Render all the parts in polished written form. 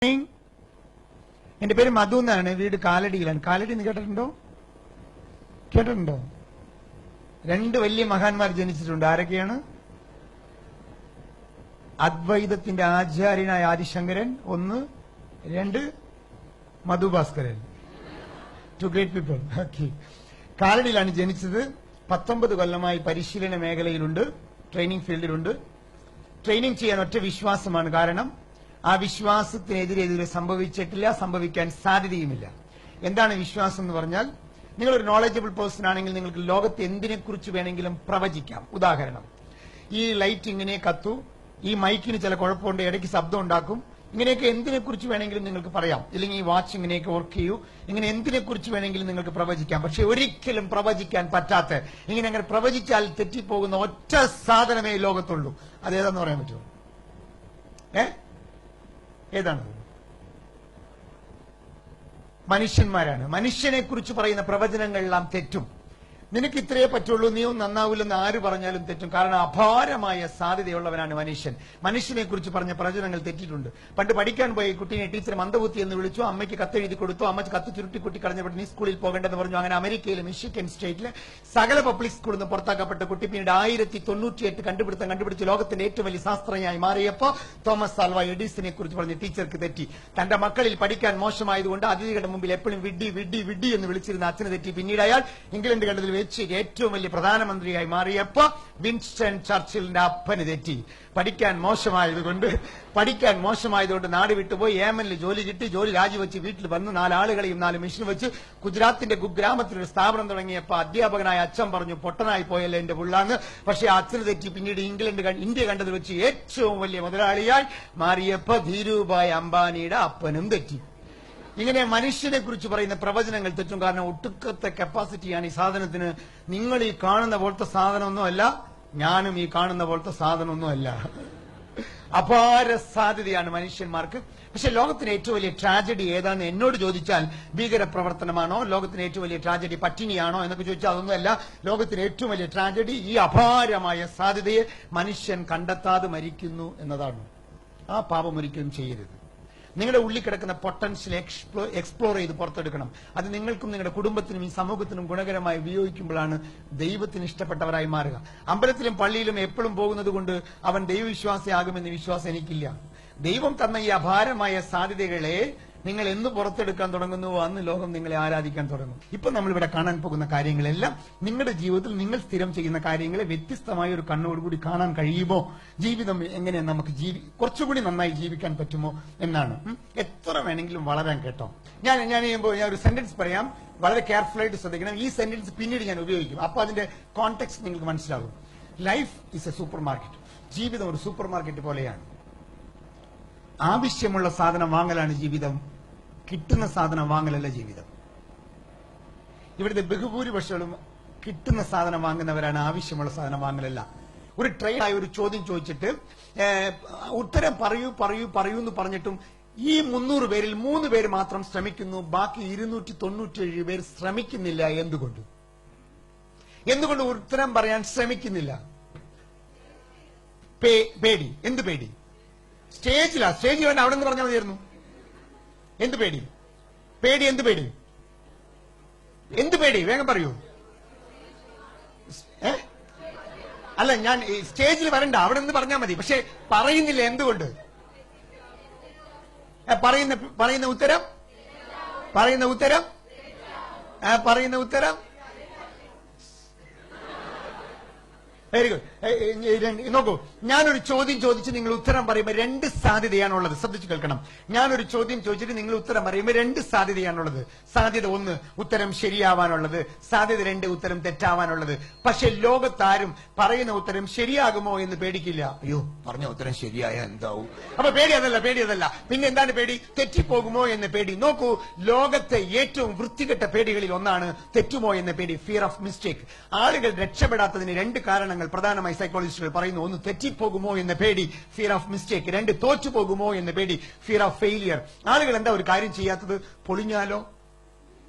എന്റെ പേര് മധു എന്നാണ്. വീട് കാലടിയിലാണ്. കാലടി എന്ന് കേട്ടിട്ടുണ്ടോ? രണ്ട് വലിയ മഹാന്മാർ ജനിച്ചിട്ടുണ്ട്. ആരൊക്കെയാണ്? അദ്വൈതത്തിന്റെ ആചാര്യനായ ആദിശങ്കരൻ ഒന്ന്, രണ്ട് Madhubhaskaran. Two great people. Okay. കാലടിയിലാണ് ജനിച്ചത്. 19 കൊല്ലമായി പരിശീലന മേഖലയിലുണ്ട്, ട്രെയിനിങ് ഫീൽഡിലുണ്ട്. ട്രെയിനിങ് ചെയ്യാൻ ഒറ്റ വിശ്വാസമാണ്. കാരണം ആ വിശ്വാസത്തിനെതിരെ ഇതുവരെ സംഭവിച്ചിട്ടില്ല, സംഭവിക്കാൻ സാധ്യതയുമില്ല. എന്താണ് വിശ്വാസം എന്ന് പറഞ്ഞാൽ, നിങ്ങളൊരു നോളജബിൾ പേഴ്സൺ ആണെങ്കിൽ നിങ്ങൾക്ക് ലോകത്ത് എന്തിനെക്കുറിച്ച് വേണമെങ്കിലും പ്രവചിക്കാം. ഉദാഹരണം, ഈ ലൈറ്റ് ഇങ്ങനെ കത്തു, ഈ മൈക്കിന് ചില കുഴപ്പമുണ്ട്, ഇടയ്ക്ക് ശബ്ദം ഉണ്ടാക്കും, ഇങ്ങനെയൊക്കെ എന്തിനെക്കുറിച്ച് വേണമെങ്കിലും നിങ്ങൾക്ക് പറയാം. ഇല്ലെങ്കിൽ ഈ വാച്ച് ഇങ്ങനെയൊക്കെ വർക്ക് ചെയ്യൂ, ഇങ്ങനെ എന്തിനെക്കുറിച്ച് വേണമെങ്കിലും നിങ്ങൾക്ക് പ്രവചിക്കാം. പക്ഷെ ഒരിക്കലും പ്രവചിക്കാൻ പറ്റാത്ത, അങ്ങനെ പ്രവചിച്ചാൽ തെറ്റിപ്പോകുന്ന ഒറ്റ സാധനമേ ലോകത്തുള്ളൂ. അതേതാന്ന് പറയാൻ പറ്റുമോ? ഏതാണ്? മനുഷ്യന്മാരാണ്. മനുഷ്യനെ കുറിച്ച് പറയുന്ന പ്രവചനങ്ങളെല്ലാം തെറ്റും. നിനക്ക് ഇത്രയേ പറ്റുള്ളൂ, നീ ഒന്നും നന്നാവില്ലെന്ന് ആര് പറഞ്ഞാലും തെറ്റും. കാരണം അപാരമായ സാധ്യതയുള്ളവനാണ് മനുഷ്യൻ. മനുഷ്യനെ കുറിച്ച് പറഞ്ഞ പ്രവചനങ്ങൾ തെറ്റിയിട്ടുണ്ട്. പണ്ട് പഠിക്കാൻ പോയി കുട്ടീനെ ടീച്ചർ മന്ദബുദ്ധി എന്ന് വിളിച്ചു. അമ്മയ്ക്ക് കത്തെഴുതി കൊടുത്തു. അമ്മ കത്ത് ചുരുട്ടിക്കുട്ടി കളഞ്ഞപ്പോൾ നീ സ്കൂളിൽ പോകേണ്ടെന്ന് പറഞ്ഞു. അങ്ങനെ അമേരിക്കയിലെ മിഷിഗൻ സ്റ്റേറ്റിലെ സകല പബ്ലിക് സ്കൂളിൽ നിന്ന് പുറത്താക്കപ്പെട്ട കുട്ടി പിന്നീട് 1098 കണ്ടുപിടിച്ച് ലോകത്തിന്റെ ഏറ്റവും വലിയ ശാസ്ത്രജ്ഞനായി മാറിയപ്പോൾ തോമസ് ആൽവ എഡിസനെ കുറിച്ച് പറഞ്ഞ ടീച്ചർക്ക് തെറ്റി. തന്റെ മക്കളിൽ പഠിക്കാൻ മോശമായതുകൊണ്ട് അതിഥികളുടെ മുമ്പിൽ എപ്പോഴും വിഡ്ഡി എന്ന് വിളിച്ചിരുന്ന അച്ഛന് തെറ്റി. പിന്നീട് അയാൾ ഇംഗ്ലണ്ട് കണ്ടതിൽ ഏറ്റവും വലിയ പ്രധാനമന്ത്രിയായി മാറിയപ്പോ വിൻസ്റ്റൺ ചർച്ചിലിന്റെ അപ്പന് തെറ്റി. പഠിക്കാൻ മോശമായതുകൊണ്ട് നാട് വിട്ടുപോയി യമനിൽ ജോലി കിട്ടി. ജോലി രാജിവെച്ച് വീട്ടിൽ വന്ന് 4 ആളുകളെയും 4 മെഷീൻ വെച്ച് ഗുജറാത്തിന്റെ കുഗ്രാമത്തിൽ ഒരു സ്ഥാപനം തുടങ്ങിയപ്പോ അധ്യാപകനായ അച്ഛൻ പറഞ്ഞു, പൊട്ടനായി പോയല്ലേ എന്റെ പിള്ളാന്ന്. പക്ഷെ അച്ഛന് തെറ്റി. പിന്നീട് ഇന്ത്യ കണ്ടതിൽ വെച്ച് ഏറ്റവും വലിയ മുതലാളിയായി മാറിയപ്പോ ധീരുഭായ് അംബാനിയുടെ അപ്പനും തെറ്റി. ഇങ്ങനെ മനുഷ്യനെ കുറിച്ച് പറയുന്ന പ്രവചനങ്ങൾ തെറ്റും. കാരണം ഒട്ടുക്കത്തെ കപ്പാസിറ്റിയാണ് ഈ സാധനത്തിന്. നിങ്ങൾ ഈ കാണുന്ന പോലത്തെ സാധനമൊന്നുമല്ല, ഞാനും ഈ കാണുന്ന പോലത്തെ സാധനമൊന്നുമല്ല. അപാര സാധ്യതയാണ് മനുഷ്യന്മാർക്ക്. പക്ഷെ ലോകത്തിന് ഏറ്റവും വലിയ ട്രാജഡി ഏതാണെന്ന് എന്നോട് ചോദിച്ചാൽ ഭീകരപ്രവർത്തനമാണോ, ലോകത്തിന് ഏറ്റവും വലിയ ട്രാജഡി പട്ടിണിയാണോ എന്നൊക്കെ ചോദിച്ചാൽ അതൊന്നുമല്ല. ലോകത്തിന് ഏറ്റവും വലിയ ട്രാജഡി ഈ അപാരമായ സാധ്യതയെ മനുഷ്യൻ കണ്ടെത്താതെ മരിക്കുന്നു എന്നതാണ്. ആ പാപം ഒരിക്കലും ചെയ്യരുത്. നിങ്ങളുടെ ഉള്ളിൽ കിടക്കുന്ന പൊട്ടൻഷ്യൽ എക്സ്പ്ലോർ ചെയ്ത് പുറത്തെടുക്കണം. അത് നിങ്ങൾക്കും നിങ്ങളുടെ കുടുംബത്തിനും ഈ സമൂഹത്തിനും ഗുണകരമായി ഉപയോഗിക്കുമ്പോഴാണ് ദൈവത്തിന് ഇഷ്ടപ്പെട്ടവരായി മാറുക. അമ്പലത്തിലും പള്ളിയിലും എപ്പോഴും പോകുന്നത് കൊണ്ട് അവൻ ദൈവവിശ്വാസിയാകുമെന്ന് വിശ്വാസം എനിക്കില്ല. ദൈവം തന്ന ഈ അപാരമായ സാധ്യതകളെ നിങ്ങൾ എന്ന് പുറത്തെടുക്കാൻ തുടങ്ങുന്നുവോ അന്ന് ലോകം നിങ്ങളെ ആരാധിക്കാൻ തുടങ്ങും. ഇപ്പൊ നമ്മളിവിടെ കാണാൻ പോകുന്ന കാര്യങ്ങളെല്ലാം നിങ്ങളുടെ ജീവിതത്തിൽ നിങ്ങൾ സ്ഥിരം ചെയ്യുന്ന കാര്യങ്ങളെ വ്യത്യസ്തമായ ഒരു കണ്ണോടുകൂടി കാണാൻ കഴിയുമോ, ജീവിതം എങ്ങനെ നമുക്ക് കുറച്ചുകൂടി നന്നായി ജീവിക്കാൻ പറ്റുമോ എന്നാണ്. എത്ര വേണമെങ്കിലും വളരാൻ കേട്ടോ. ഞാൻ ഒരു സെന്റൻസ് പറയാം, വളരെ കെയർഫുൾ ആയിട്ട് ശ്രദ്ധിക്കണം. ഈ സെന്റൻസ് പിന്നീട് ഞാൻ ഉപയോഗിക്കും. അപ്പൊ അതിന്റെ കോണ്ടെക്സ്റ്റ് നിങ്ങൾക്ക് മനസ്സിലാകും. Life is A super market. ജീവിതം ഒരു സൂപ്പർ മാർക്കറ്റ് പോലെയാണ്. ആവശ്യമുള്ള സാധനം വാങ്ങലാണ് ജീവിതം, കിട്ടുന്ന സാധനം വാങ്ങലല്ല ജീവിതം. ഇവിടുത്തെ ബഹുഭൂരിപക്ഷങ്ങളും കിട്ടുന്ന സാധനം വാങ്ങുന്നവരാണ്, ആവശ്യമുള്ള സാധനം വാങ്ങലല്ല. ഒരു ട്രെയിനായി ഒരു ചോദ്യം ചോദിച്ചിട്ട് ഉത്തരം പറയൂ എന്ന് പറഞ്ഞിട്ടും ഈ 300 പേരിൽ 3 പേര് മാത്രം ശ്രമിക്കുന്നു, ബാക്കി 297 പേർ ശ്രമിക്കുന്നില്ല. എന്തുകൊണ്ട് ഉത്തരം പറയാൻ ശ്രമിക്കുന്നില്ല? പേടി. എന്ത് പേടി? സ്റ്റേജിൽ വേണ്ട, അവിടെ നിന്ന് പറഞ്ഞാൽ മതിയായിരുന്നു. എന്ത് പേടി? എന്ത് പേടി? വേഗം പറയൂ. അല്ല, ഞാൻ സ്റ്റേജിൽ വരണ്ട, അവിടെ നിന്ന് പറഞ്ഞാൽ മതി. പക്ഷെ പറയുന്നില്ല. എന്തുകൊണ്ട്? പറയുന്ന ഉത്തരം വെരി ഗുഡ്. നോക്കൂ, ഞാനൊരു ചോദ്യം ചോദിച്ച് നിങ്ങൾ ഉത്തരം പറയുമ്പോൾ 2 സാധ്യതയാണുള്ളത്. ശ്രദ്ധിച്ചു കേൾക്കണം. ഞാനൊരു ചോദ്യം ചോദിച്ചിട്ട് നിങ്ങൾ ഉത്തരം പറയുമ്പോൾ 2 സാധ്യതയാണുള്ളത്. സാധ്യത 1 ഉത്തരം ശരിയാവാനുള്ളത്, സാധ്യത 2 ഉത്തരം തെറ്റാവാനുള്ളത്. പക്ഷെ ലോകത്താരും പറയുന്ന ഉത്തരം ശരിയാകുമോ എന്ന് പേടിക്കില്ല. അയ്യോ, പറഞ്ഞ ഉത്തരം ശരിയായ എന്താവും? അപ്പൊ പേടി അതല്ല. പിന്നെ എന്താണ് പേടി? തെറ്റിപ്പോകുമോ എന്ന് പേടി. നോക്കൂ, ലോകത്തെ ഏറ്റവും വൃത്തികെട്ട പേടികളിൽ ഒന്നാണ് തെറ്റുമോ എന്ന പേടി, ഫിയർ ഓഫ് മിസ്റ്റേക്ക്. ആളുകൾ രക്ഷപ്പെടാത്തതിന് 2 കാരണങ്ങൾ പ്രധാനമായി സൈക്കോളജിസ്റ്റുകൾ പറയുന്നു. 1 തെറ്റിപ്പോകുമോ എന്ന പേടി, ഫിയർ ഓഫ് മിസ്റ്റേക്ക്. 2 തോറ്റുപോകുമോ എന്ന പേടി, ഫിയർ ഓഫ് ഫെയിലിയർ. ആളുകൾ എന്താ ഒരു കാര്യം ചെയ്യാത്തത്? പൊളിഞ്ഞാലോ?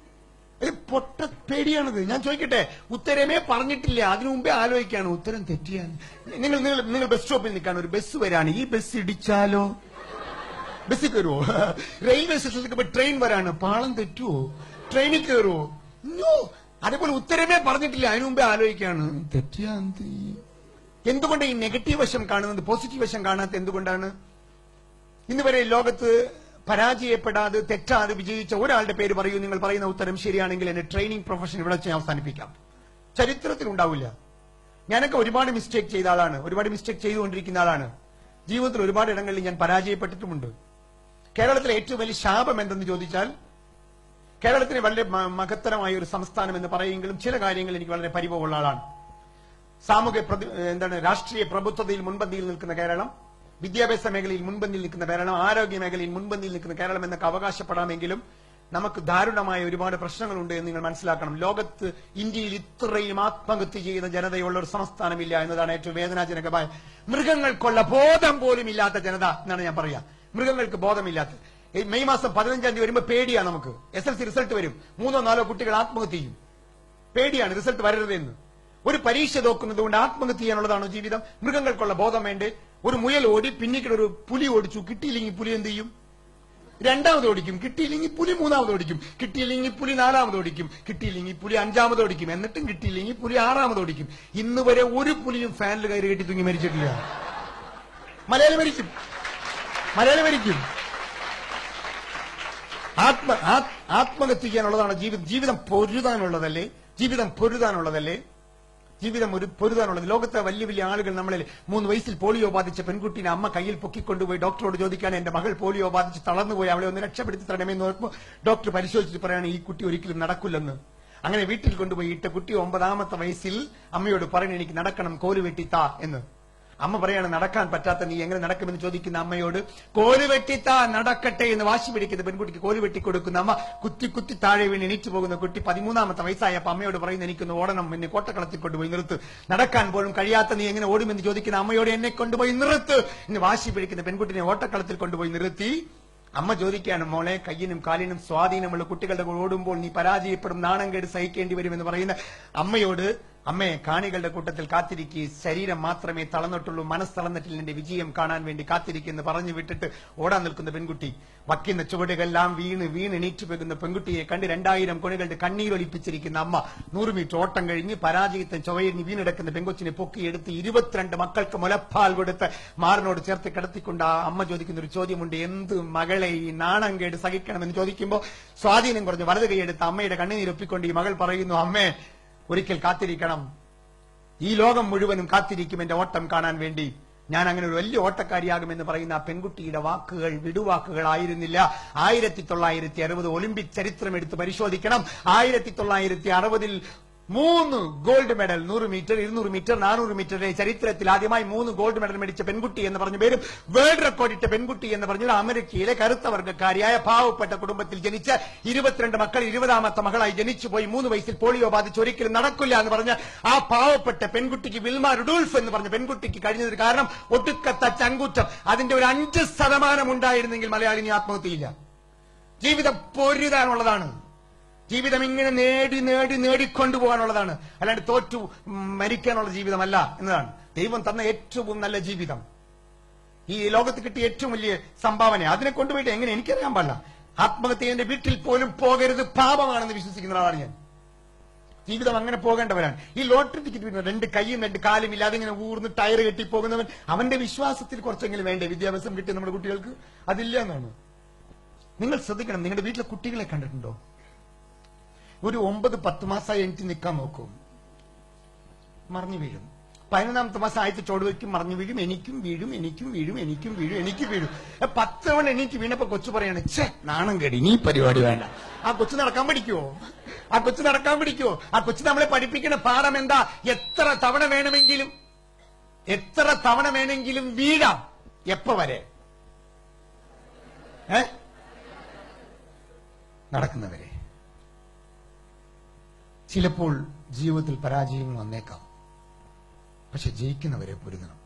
പൊട്ട പേടിയാണത്. ഞാൻ ചോദിക്കട്ടെ, ഉത്തരമേ പറഞ്ഞിട്ടില്ല, അതിനു മുമ്പേ ആലോചിക്കാണ് ഉത്തരം തെറ്റിയാണ്. നിങ്ങൾ ബസ് സ്റ്റോപ്പിൽ നിൽക്കാണ്, ഒരു ബസ് വരാണ്, ഈ ബസ് ഇടിച്ചാലോ? ബസ്സിൽ കയറുവോ? റെയിൽവേ സ്റ്റേഷനിലേക്ക് ട്രെയിൻ വരാണ്, പാളം തെറ്റുവോ? ട്രെയിനിൽ കയറുവോ? നോ. അതേപോലെ ഉത്തരമേ പറഞ്ഞിട്ടില്ല, അതിനു മുമ്പേ ആലോചിക്കാണ് തെറ്റിയാ എന്ത് ചെയ്യും? എന്തുകൊണ്ട് ഈ നെഗറ്റീവ് വശം കാണുന്നത്, പോസിറ്റീവ് വശം കാണാത്ത എന്തുകൊണ്ടാണ്? ഇന്ന് വരെ ലോകത്ത് പരാജയപ്പെടാതെ തെറ്റാതെ വിജയിച്ച ഒരാളുടെ പേര് പറയൂ. നിങ്ങൾ പറയുന്ന ഉത്തരം ശരിയാണെങ്കിൽ എന്റെ ട്രെയിനിങ് പ്രൊഫഷൻ ഇവിടെ വെച്ച് ഞാൻ അവസാനിപ്പിക്കാം. ചരിത്രത്തിൽ ഉണ്ടാവില്ല. ഞാനൊക്കെ ഒരുപാട് മിസ്റ്റേക്ക് ചെയ്ത ആളാണ്, ഒരുപാട് മിസ്റ്റേക്ക് ചെയ്തുകൊണ്ടിരിക്കുന്ന ആളാണ്. ജീവിതത്തിൽ ഒരുപാട് ഇടങ്ങളിൽ ഞാൻ പരാജയപ്പെട്ടിട്ടുമുണ്ട്. കേരളത്തിലെ ഏറ്റവും വലിയ ശാപം എന്തെന്ന് ചോദിച്ചാൽ, കേരളത്തിന് വളരെ മഹത്തരമായ ഒരു സംസ്ഥാനം എന്ന് പറയുമെങ്കിലും ചില കാര്യങ്ങൾ എനിക്ക് വളരെ പരിഭവമുള്ള ആളാണ്. രാഷ്ട്രീയ പ്രഭുത്വതയിൽ മുൻപന്തിയിൽ നിൽക്കുന്ന കേരളം, വിദ്യാഭ്യാസ മേഖലയിൽ മുൻപന്തിയിൽ നിൽക്കുന്ന കേരളം, ആരോഗ്യ മേഖലയിൽ മുൻപന്തിയിൽ നിൽക്കുന്ന കേരളം എന്നൊക്കെ അവകാശപ്പെടാമെങ്കിലും നമുക്ക് ദാരുണമായ ഒരുപാട് പ്രശ്നങ്ങളുണ്ട് എന്ന് നിങ്ങൾ മനസ്സിലാക്കണം. ലോകത്ത് ഇന്ത്യയിൽ ഇത്രയും ആത്മഹത്യ ചെയ്യുന്ന ജനതയുള്ള ഒരു സംസ്ഥാനമില്ല എന്നതാണ് ഏറ്റവും വേദനാജനകമായ. മൃഗങ്ങൾക്കുള്ള ബോധം പോലും ഇല്ലാത്ത ജനത എന്നാണ് ഞാൻ പറയാ. മൃഗങ്ങൾക്ക് ബോധമില്ലാത്ത. മെയ് മാസം 15 തീയതി വരുമ്പോ പേടിയാണ് നമുക്ക്. SLC റിസൾട്ട് വരും, 3-4 കുട്ടികൾ ആത്മഹത്യ ചെയ്യും. പേടിയാണ് റിസൾട്ട് വരരുതെന്ന്. ഒരു പരീക്ഷ തോക്കുന്നത് കൊണ്ട് ആത്മഹത്യ ചെയ്യാനുള്ളതാണോ ജീവിതം? മൃഗങ്ങൾക്കുള്ള ബോധം വേണ്ടേ? ഒരു മുയൽ ഓടി, പിന്നീട് ഒരു പുലി ഓടിച്ചു, കിട്ടിയില്ലെങ്കിൽ പുലി എന്ത് ചെയ്യും? രണ്ടാമത് ഓടിക്കും. കിട്ടിയില്ലെങ്കിൽ പുലി മൂന്നാമത് ഓടിക്കും. കിട്ടിയില്ലെങ്കിൽ പുലി നാലാമത് ഓടിക്കും. കിട്ടിയില്ലെങ്കിൽ പുലി 5-ാമത് ഓടിക്കും. എന്നിട്ടും കിട്ടിയില്ലെങ്കിൽ പുലി 6-ാമത് ഓടിക്കും. ഇന്ന് വരെ ഒരു പുലിയും ഫാനിൽ കയറി കെട്ടി തൂങ്ങി മരിച്ചിട്ടില്ല. മലയാളി മരിക്കും, മലയാളി മരിക്കും. ആത്മഹത്യ ചെയ്യാനുള്ളതാണ് ജീവിതം. ജീവിതം പൊരുതാനുള്ളതല്ലേ? ജീവിതം പൊരുതാനുള്ളതല്ലേ? ജീവിതം ഒരു പൊരുതാനുള്ളത്. ലോകത്തെ വലിയ വലിയ ആളുകൾ നമ്മളിൽ 3 വയസ്സിൽ പോളിയോ ബാധിച്ച പെൺകുട്ടിനെ അമ്മ കയ്യിൽ പൊക്കിക്കൊണ്ടുപോയി ഡോക്ടറോട് ചോദിക്കുകയാണ്, എന്റെ മകൾ പോളിയോ ബാധിച്ച് തളർന്നുപോയി, അവളെ ഒന്ന് രക്ഷപ്പെടുത്തി തരണമെന്ന് നോക്കുമ്പോൾ ഡോക്ടർ പരിശോധിച്ചിട്ട് പറയാണ് ഈ കുട്ടി ഒരിക്കലും നടക്കില്ലെന്ന്. അങ്ങനെ വീട്ടിൽ കൊണ്ടുപോയി ഇട്ട കുട്ടി 9-ാമത്തെ വയസ്സിൽ അമ്മയോട് പറയണ എനിക്ക് നടക്കണം, കോല് വെട്ടിത്താ എന്ന്. അമ്മ പറയാണ് നടക്കാൻ പറ്റാത്ത നീ എങ്ങനെ നടക്കുമെന്ന് ചോദിക്കുന്ന അമ്മയോട് കോല് വെട്ടിത്താ നടക്കട്ടെ എന്ന് വാശി പിടിക്കുന്ന പെൺകുട്ടിക്ക് കോല് വെട്ടിക്കൊടുക്കുന്ന അമ്മ കുത്തി കുത്തി താഴെ വീണ് എണീറ്റ് പോകുന്ന കുട്ടി 13-ാമത്തെ വയസ്സായപ്പോ അമ്മയോട് പറയുന്ന എനിക്കൊന്ന് ഓടണം, എന്നെ കോട്ടക്കളത്തിൽ കൊണ്ടുപോയി നിർത്ത്, നടക്കാൻ പോലും കഴിയാത്ത നീ എങ്ങനെ ഓടുമെന്ന് ചോദിക്കുന്ന അമ്മയോട് എന്നെ കൊണ്ടുപോയി നിർത്ത് എന്ന് വാശി പിടിക്കുന്ന പെൺകുട്ടിനെ ഓട്ടക്കളത്തിൽ കൊണ്ടുപോയി നിർത്തി. അമ്മ ചോദിക്കുകയാണ്, മോളെ കയ്യിനും കാലിനും സ്വാധീനമുള്ള കുട്ടികളുടെ കൂടെ ഓടുമ്പോൾ നീ പരാജയപ്പെടും, നാണം കേട് സഹിക്കേണ്ടി വരുമെന്ന് പറയുന്ന അമ്മയോട്, അമ്മേ കാണികളുടെ കൂട്ടത്തിൽ കാത്തിരിക്കുക, ശരീരം മാത്രമേ തളർന്നിട്ടുള്ളൂ, മനസ്സ് തളർന്നിട്ടില്ല, എന്റെ വിജയം കാണാൻ വേണ്ടി കാത്തിരിക്കുമെന്ന് പറഞ്ഞു വിട്ടിട്ട് ഓടാൻ നിൽക്കുന്ന പെൺകുട്ടി, വയ്ക്കുന്ന ചുവടുകളെല്ലാം വീണ് വീണ് എണീറ്റ് പോകുന്ന പെൺകുട്ടിയെ കണ്ട് 2000 കൊണികളുടെ കണ്ണീരൊലിപ്പിച്ചിരിക്കുന്ന അമ്മ 100 മീറ്റർ ഓട്ടം കഴിഞ്ഞ് പരാജയത്തെ ചുവയിൽ വീണെടുക്കുന്ന പെങ്കൊച്ചിനെ പൊക്കിയെടുത്ത് 22 മക്കൾക്ക് മുലപ്പാൽ കൊടുത്ത് മാറിനോട് ചേർത്ത് കിടത്തിക്കൊണ്ട് ആ അമ്മ ചോദിക്കുന്ന ഒരു ചോദ്യമുണ്ട്, എന്ത് മകളെ ഈ നാണം കേട് സഹിക്കണമെന്ന് ചോദിക്കുമ്പോൾ സ്വാധീനം കുറഞ്ഞ് വലത് കൈയെടുത്ത് അമ്മയുടെ കണ്ണീരൊപ്പിക്കൊണ്ട് ഈ മകൾ പറയുന്നു, അമ്മേ ഒരിക്കൽ കാത്തിരിക്കണം, ഈ ലോകം മുഴുവനും കാത്തിരിക്കും എന്റെ ഓട്ടം കാണാൻ വേണ്ടി, ഞാൻ അങ്ങനെ ഒരു വലിയ ഓട്ടക്കാരിയാകുമെന്ന് പറയുന്ന ആ പെൺകുട്ടിയുടെ വാക്കുകൾ വിടുവാക്കുകളായിരുന്നില്ല. 1960 ഒളിമ്പിക് ചരിത്രം എടുത്ത് പരിശോധിക്കണം. 1960 3 ഗോൾഡ് മെഡൽ 100 മീറ്റർ, 200 മീറ്റർ, 400 മീറ്ററിലെ ചരിത്രത്തിൽ ആദ്യമായി 3 ഗോൾഡ് മെഡൽ മേടിച്ച പെൺകുട്ടി എന്ന് പറഞ്ഞ പേരും വേൾഡ് റെക്കോർഡ് ഇട്ട പെൺകുട്ടി എന്ന് പറഞ്ഞത് അമേരിക്കയിലെ കറുത്ത വർഗ്ഗക്കാരിയായ പാവപ്പെട്ട കുടുംബത്തിൽ ജനിച്ച 22 മക്കൾ 20-ാമത്തെ മകളായി ജനിച്ചു പോയി 3 വയസ്സിൽ പോളിയോ ബാധിച്ച് ഒരിക്കലും നടക്കില്ല എന്ന് പറഞ്ഞ ആ പാവപ്പെട്ട പെൺകുട്ടിക്ക്, വിൽമ റുഡോൾഫ് എന്ന് പറഞ്ഞ പെൺകുട്ടിക്ക് കഴിഞ്ഞതിന് കാരണം ഒടുക്കത്ത ചങ്കൂറ്റം. അതിന്റെ ഒരു 5% ഉണ്ടായിരുന്നെങ്കിൽ മലയാളിനി ആത്മഹത്യയില്ല. ജീവിതം പൊരുതാനുള്ളതാണ്. ജീവിതം ഇങ്ങനെ നേടിക്കൊണ്ടുപോകാനുള്ളതാണ്, അല്ലാണ്ട് തോറ്റു മരിക്കാനുള്ള ജീവിതമല്ല എന്നതാണ്. ദൈവം തന്ന ഏറ്റവും നല്ല ജീവിതം, ഈ ലോകത്ത് കിട്ടിയ ഏറ്റവും വലിയ സംഭാവന, അതിനെ കൊണ്ടുപോയിട്ട് എങ്ങനെ എനിക്കറിയാൻ പാടില്ല. ആത്മഹത്യ എന്റെ വീട്ടിൽ പോലും പോകരുത്, പാപമാണെന്ന് വിശ്വസിക്കുന്ന ആളാണ് ഞാൻ. ജീവിതം അങ്ങനെ പോകേണ്ടവരാണ്. ഈ ലോട്ടറി ടിക്കറ്റ് വരുന്നത് 2 കൈയും 2 കാലും ഇല്ലാതെ ഇങ്ങനെ ഊർന്ന് ടയർ കെട്ടി പോകുന്നവൻ, അവന്റെ വിശ്വാസത്തിൽ കുറച്ചെങ്കിലും വേണ്ടേ വിദ്യാഭ്യാസം കിട്ടിയ നമ്മുടെ കുട്ടികൾക്ക്? അതില്ല എന്നാണ്. നിങ്ങൾ ശ്രദ്ധിക്കണം, നിങ്ങളുടെ വീട്ടിലെ കുട്ടികളെ കണ്ടിട്ടുണ്ടോ? ഒരു 9-10 മാസമായി എനിക്ക് നിൽക്കാൻ നോക്കും, മറിഞ്ഞു വീഴും. 11-ാമത്തെ മാസം ആയിട്ട് ചോട് വയ്ക്കും, മറിഞ്ഞു വീഴും, എനിക്കും വീഴും, എനിക്കും വീഴും, എനിക്കും വീഴും, എനിക്ക് വീഴും. 10 തവണ എനിക്ക് വീണപ്പോ കൊച്ചു പറയാണ്, ഛേ നാണം കേടി, നീ പരിപാടി വേണ്ട. ആ കൊച്ചു നടക്കാൻ പഠിക്കുവോ? ആ കൊച്ചു നടക്കാൻ പഠിക്കുവോ? ആ കൊച്ചു നമ്മളെ പഠിപ്പിക്കുന്ന പാഠം എന്താ? എത്ര തവണ വേണമെങ്കിലും വീഴാം. എപ്പോ വരെ? നടക്കുന്നവരെ. ചിലപ്പോൾ ജീവിതത്തിൽ പരാജയങ്ങൾ വന്നേക്കാം, പക്ഷെ ജയിക്കുന്നവരെ പൊരുതണം.